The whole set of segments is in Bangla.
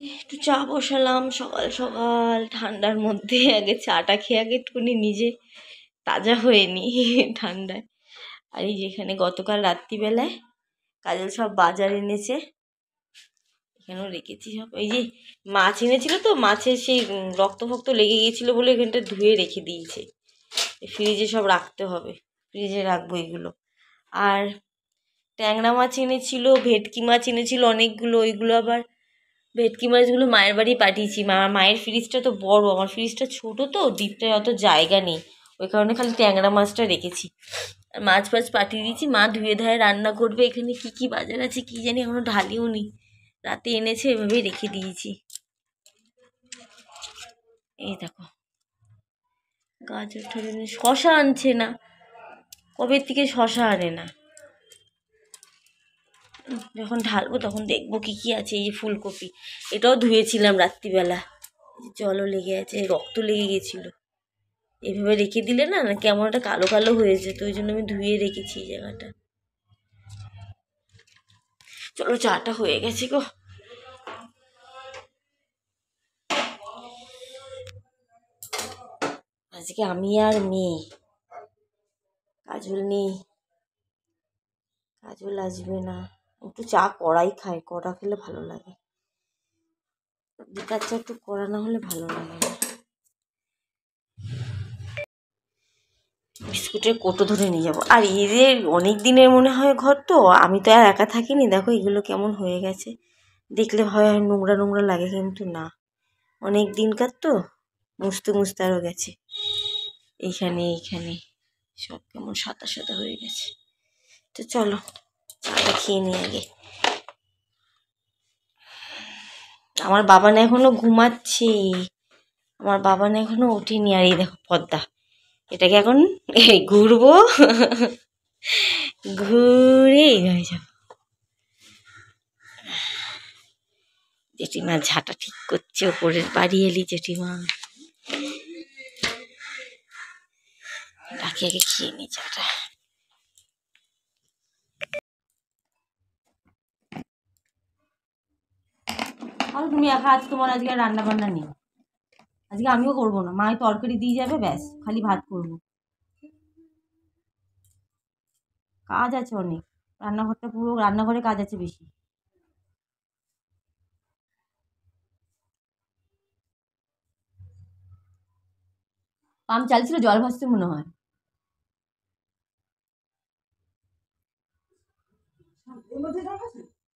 একটু চা বসালাম সকাল সকাল ঠান্ডার মধ্যে। আগে চাটা খেয়ে আগে একটুখানি নিজে তাজা হয়ে নি ঠান্ডায়। আর এই যেখানে গতকাল রাত্রিবেলায় কাজল সব বাজার এনেছে, এখানেও রেখেছি সব। এই যে মাছ এনেছিল তো, মাছের সেই রক্ত ফক্ত লেগে গিয়েছিলো বলে এখানটা ধুয়ে রেখে দিয়েছে। ফ্রিজে সব রাখতে হবে, ফ্রিজে রাখবো এগুলো। আর ট্যাংরা মাছ এনেছিল, ভেটকি মাছ এনেছিল অনেকগুলো, ওইগুলো আবার ভেটকি মাছগুলো মায়ের বাড়ি পাঠিয়েছি। মায়ের ফ্রিজটা তো বড়, আমার ফ্রিজটা ছোট তো, ডিপটায় অত জায়গা নেই, ওই কারণে খালি ট্যাংরা মাছটা রেখেছি। আর মাছ ফাছ পাঠিয়ে দিয়েছি, মা ধুয়ে ধায়ে রান্না করবে। এখানে কি কি বাজার আছে কি জানি, এখনো ঢালিও নি, রাতে এনেছে, এভাবেই রেখে দিয়েছি। এই দেখো গাজর ঠাজর, শশা আনছে না, কবে থেকে শশা আনে না। যখন ঢালবো তখন দেখবো কি কি আছে। এই যে ফুলকপি, এটাও ধুয়েছিলাম রাত্রিবেলা, জলও লেগে আছে, রক্ত লেগে গেছিলো। এভাবে রেখে দিলে না কেমন একটা কালো কালো হয়ে যেত, ওই জন্য আমি ধুয়ে রেখেছি এই জায়গাটা। চলো চাটা হয়ে গেছে গো। আজকে আমি আর মেয়ে, কাজল নেই, কাজল আসবে না। একটু চা কড়াই খাই, কড়া খেলে ভালো লাগে, বিকার চা একটু কড়া না হলে ভালো লাগে না। বিস্কুটের কোটো ধরে নিয়ে যাবো। আর এদের অনেক দিনের মনে হয় ঘর তো, আমি তো আর একা থাকিনি। দেখো এগুলো কেমন হয়ে গেছে, দেখলে হয় নোংরা নোংরা লাগে, কিন্তু না, অনেক দিনকার তো, মুছতে মুছতে আরও গেছে। এইখানে সব কেমন সাদা সাদা হয়ে গেছে। তো চলো চাটা খেয়ে নিই আগে। আমার বাবান এখনো ঘুমাচ্ছে, আমার বাবান এখনো ওঠেনি। আর এই দেখো পদ্মা, এটাকে এখন ঘুরবো, ঘুরে হয়ে যাবো। জেঠিমা ঝাঁটা ঠিক করছে, ওপরের বাড়ি এলি জেঠিমা, ডাকে আগে খেয়ে নি চাটা। আর তুমি একা, আজ তোমার আজকে রান্না বান্না নেই, আজকে আমিও করবো না, মায়ের তরকারি দিয়ে যাবে, ব্যাস খালি ভাত করবো। কাজ আছে অনেক, রান্নাঘরটা পুরো, রান্নাঘরে কাজ আছে বেশি। পাম্প চালছিল, জল ভাসছে মনে হয়।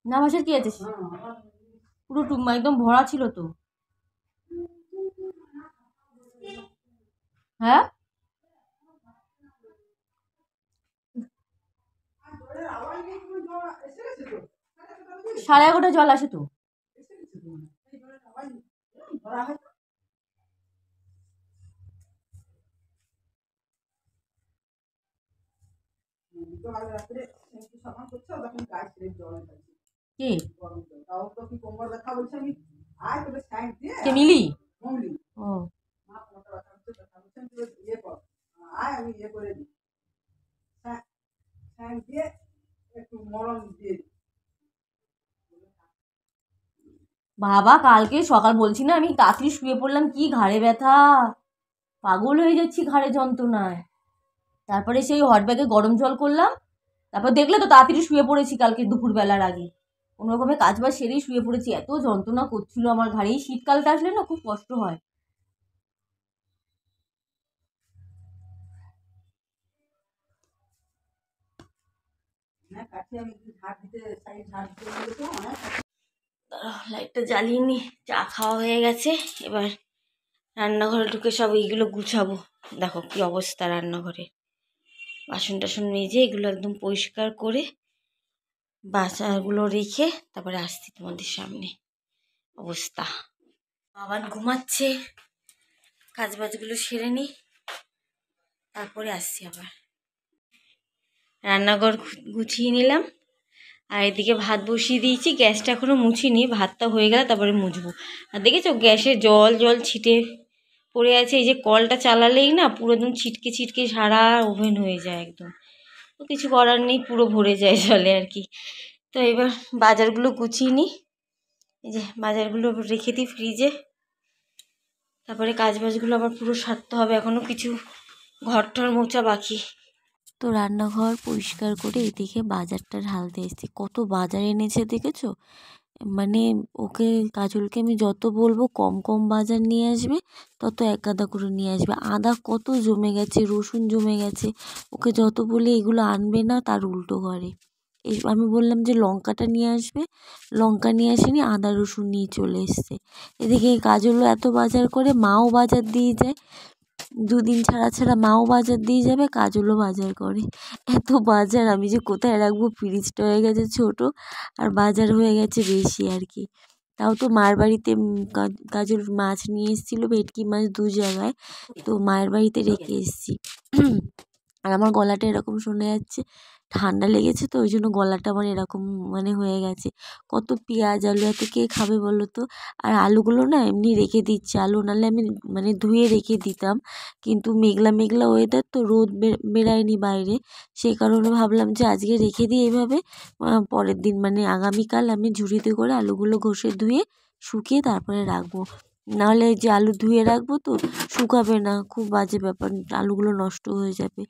না ভাসার কি আছে, পুরো একদম ভরা ছিল তো। হ্যাঁ 11:30 জল আসে তো। কি কে মিলি? ও বাবা, কালকে সকাল বলছি না আমি তাড়াতাড়ি শুয়ে পড়লাম, কি ঘাড়ে ব্যথা, পাগল হয়ে যাচ্ছি ঘাড়ে যন্ত্রণায়। তারপরে সেই হট ব্যাগে গরম জল করলাম, তারপর দেখলে তো তাড়াতাড়ি শুয়ে পড়েছি কালকে দুপুরবেলার আগে, কোনো রকমে কাজ বাজ সেরেই শুয়ে পড়েছি। এত যন্ত্রণা করছিল আমার ঘাড়ে, এই শীতকালটা আসলে না খুব কষ্ট হয়। লাইটটা জ্বালিয়ে নি, চা খাওয়া হয়ে গেছে, এবার রান্নাঘরে ঢুকে সব এইগুলো গুছাবো। দেখো কি অবস্থা রান্নাঘরে, বাসন টাসন মেজে এগুলো একদম পরিষ্কার করে বাসাগুলো রেখে তারপরে আসছি তোমাদের সামনে। অবস্থা, আবার ঘুমাচ্ছে, কাজ বাজগুলো সেরে নিই, তারপরে আসছি আবার। রান্নাঘর গুছিয়ে নিলাম, আর এদিকে ভাত বসিয়ে দিয়েছি, গ্যাসটা এখনও মুছিনি, ভাতটা হয়ে গেলে তারপরে মুছবো। আর দেখেছো গ্যাসে জল জল ছিটে পড়ে আছে, এই যে কলটা চালালেই না পুরো একদম ছিটকে ছিটকে সারা ওভেন হয়ে যায় একদম, তো কিছু করার নেই, পুরো ভরে যায় জলে আর কি। তো এবার বাজারগুলো গুছিয়ে নিই, এই যে বাজারগুলো রেখে দিই ফ্রিজে, তারপরে কাজবাজগুলো আবার পুরো সারতে হবে, এখনও কিছু ঘরটর মোছা বাকি। তো রান্নাঘর পরিষ্কার করে এদিকে বাজারটা ঢালতে এসেছি। কত বাজার এনেছে দেখেছো? মানে ওকে, কাজলকে আমি যত বলবো কম কম বাজার নিয়ে আসবে, তত এক গাদা করে নিয়ে আসবে। আদা কত জমে গেছে, রসুন জমে গেছে, ওকে যত বলি এগুলো আনবে না, তার উল্টো করে। আমি বললাম যে লঙ্কাটা নিয়ে আসবে, লঙ্কা নিয়ে আসেনি, আদা রসুন নিয়ে চলে এসছে। এদিকে কাজলও এত বাজার করে, মাও বাজার দিয়ে যায়, দুদিন ছাড়া ছাড়া মাও বাজার দিয়ে যাবে, কাজলও বাজার করে। এত বাজার আমি যে কোথায় রাখবো, ফ্রিজটা হয়ে গেছে ছোট আর বাজার হয়ে গেছে বেশি আর কি। তাও তো মার বাড়িতে কাজল মাছ নিয়ে এসেছিলো, ভেটকি মাছ 2 জায়গায়, তো মায়ের বাড়িতে রেখে এসেছি। আর আমার গলাটা এরকম শোনা যাচ্ছে, ঠান্ডা লেগেছে তো, ওই জন্য গলাটা আমার এরকম মানে হয়ে গেছে। কত পেঁয়াজ আলু এত কে খাবে বলো তো? আর আলুগুলো না এমনি রেখে দিচ্ছি, আলু নাহলে আমি মানে ধুয়ে রেখে দিতাম, কিন্তু মেঘলা মেঘলা ওয়েদার তো, রোদ বেরায়নি বাইরে, সেই কারণে ভাবলাম যে আজকে রেখে দিই এইভাবে, পরের দিন মানে আগামীকাল আমি ঝুড়িতে করে আলুগুলো ঘষে ধুয়ে শুকিয়ে তারপরে রাখবো। নাহলে এই যে আলু ধুয়ে রাখবো তো শুকাবে না, খুব বাজে ব্যাপার, আলুগুলো নষ্ট হয়ে যাবে।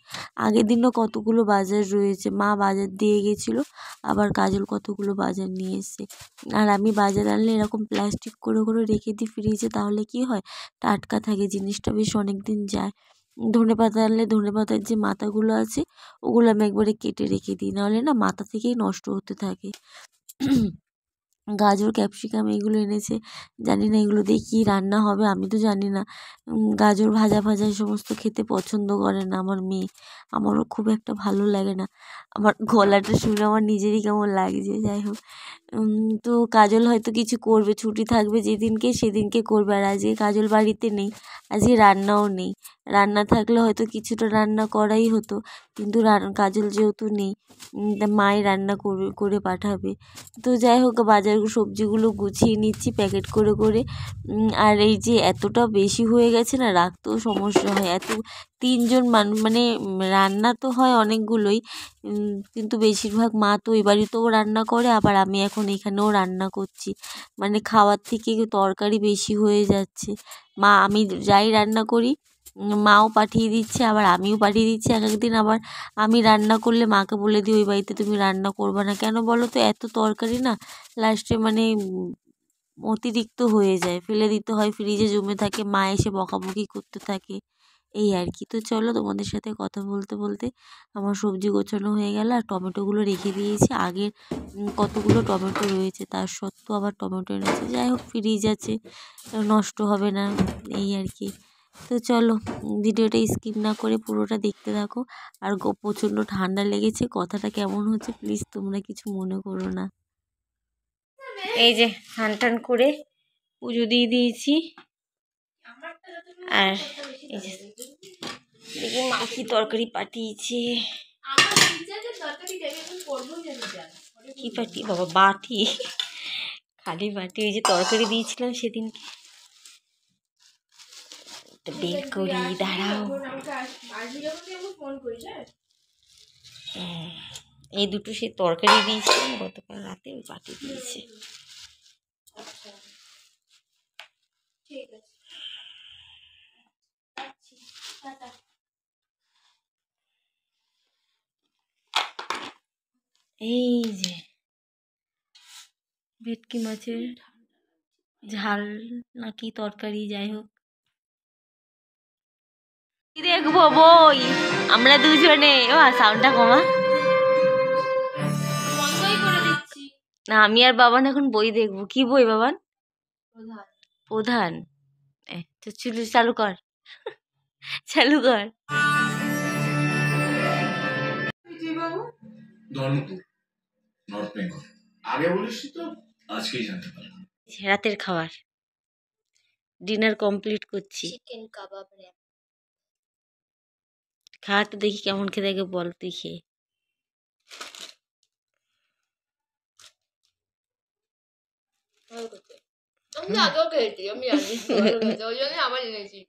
আগের দিনও কতগুলো বাজার রয়েছে, মা বাজার দিয়ে গেছিলো, আবার কাজল কতগুলো বাজার নিয়ে এসছে। আর আমি বাজার আনলে এরকম প্লাস্টিক করে করে রেখে দিই ফ্রিজে, তাহলে কি হয়, টাটকা থাকে জিনিসটা, বেশ অনেক দিন যায়। ধনেপাতা আনলে ধনেপাতার যে মাথাগুলো আছে ওগুলো আমি একবারে কেটে রেখে দিই, নাহলে না মাথা থেকেই নষ্ট হতে থাকে। গাজর ক্যাপসিকাম এগুলো এনেছে, জানি না এগুলো দিয়ে কী রান্না হবে, আমি তো জানি না। গাজর ভাজা ভাজা এই সমস্ত খেতে পছন্দ করে না আমার মেয়ে, আমারও খুব একটা ভালো লাগে না। আমার গলাটা শুনে আমার নিজেরই কেমন লাগছে, যাই হোক। তো কাজল হয়তো কিছু করবে, ছুটি থাকবে যেদিনকে সেদিনকে করবে, আর আজকে কাজল বাড়িতে নেই, আজকে রান্নাও নেই। রান্না থাকলে হয়তো কিছুটা রান্না করাই হতো, কিন্তু কাজল যেহেতু নেই, মাই রান্না করে পাঠাবে। তো যাই হোক, বাজার সবজিগুলো গুছিয়ে নিচ্ছি প্যাকেট করে করে। আর এই যে এতটা বেশি হয়ে গেছে না, রাখতেও সমস্যা হয়, এত 3 জন মানুষ মানে রান্না তো হয় অনেকগুলোই, কিন্তু বেশিরভাগ মা তো ওই বাড়িতেও রান্না করে, আবার আমি এখন এখানেও রান্না করছি, মানে খাওয়ার থেকে তরকারি বেশি হয়ে যাচ্ছে। আমি যাই রান্না করি মাও পাঠিয়ে দিচ্ছে, আবার আমিও পাঠিয়ে দিচ্ছি। এক একদিন আবার আমি রান্না করলে মাকে বলে দিই ওই বাড়িতে তুমি রান্না করবে না, কেন বলো তো? এত তরকারি না লাস্টে মানে অতিরিক্ত হয়ে যায়, ফেলে দিতে হয়, ফ্রিজে জমে থাকে, মা এসে বকাবকি করতে থাকে, এই আর কি। তো চলো, তোমাদের সাথে কথা বলতে বলতে আমার সবজি গোছানো হয়ে গেল, আর টমেটোগুলো রেখে দিয়েছি, আগের কতগুলো টমেটো রয়েছে তার সত্ত্বেও আবার টমেটো এনেছে, যাই হোক ফ্রিজ আছে, নষ্ট হবে না, এই আর কি। তো চলো, ভিডিওটা স্কিপ না করে পুরোটা দেখতে থাকো। আর প্রচণ্ড ঠান্ডা লেগেছে, কথাটা কেমন হচ্ছে প্লিজ তোমরা কিছু মনে করো না। এই যে স্নান টান করে পুজো দিয়ে দিয়েছি, আর এই যে দেখি মা কি তরকারি পাঠিয়েছে। কি পাটি বাবা, বাটি, খালি বাটি। ওই যে তরকারি দিয়েছিলাম সেদিনকে, বের করি, দাঁড়াও। এই দুটো সে তরকারি দিয়েছিলাম গতকাল রাতে, ওই বাটি দিয়েছে। এই যে ভেটকি মাছের ঝাল নাকি তরকারি, যাই হোক দেখবো বই আমরা দুজনে। সাউন্ডটা কমা না, আমি আর বাবান এখন বই দেখবো। কি বই বাবান? প্রধান। তো চালু কর, চালু কর। রাতের খাবার ডিনার কমপ্লিট করছি। চিকেন কাবাব র্যাপ। খা তো দেখি কেমন খেতে থাকে, বল তুই খেয়ে। আমি আগেও খেয়েছি, আমি জানি ওই জন্য আবার এনেছি।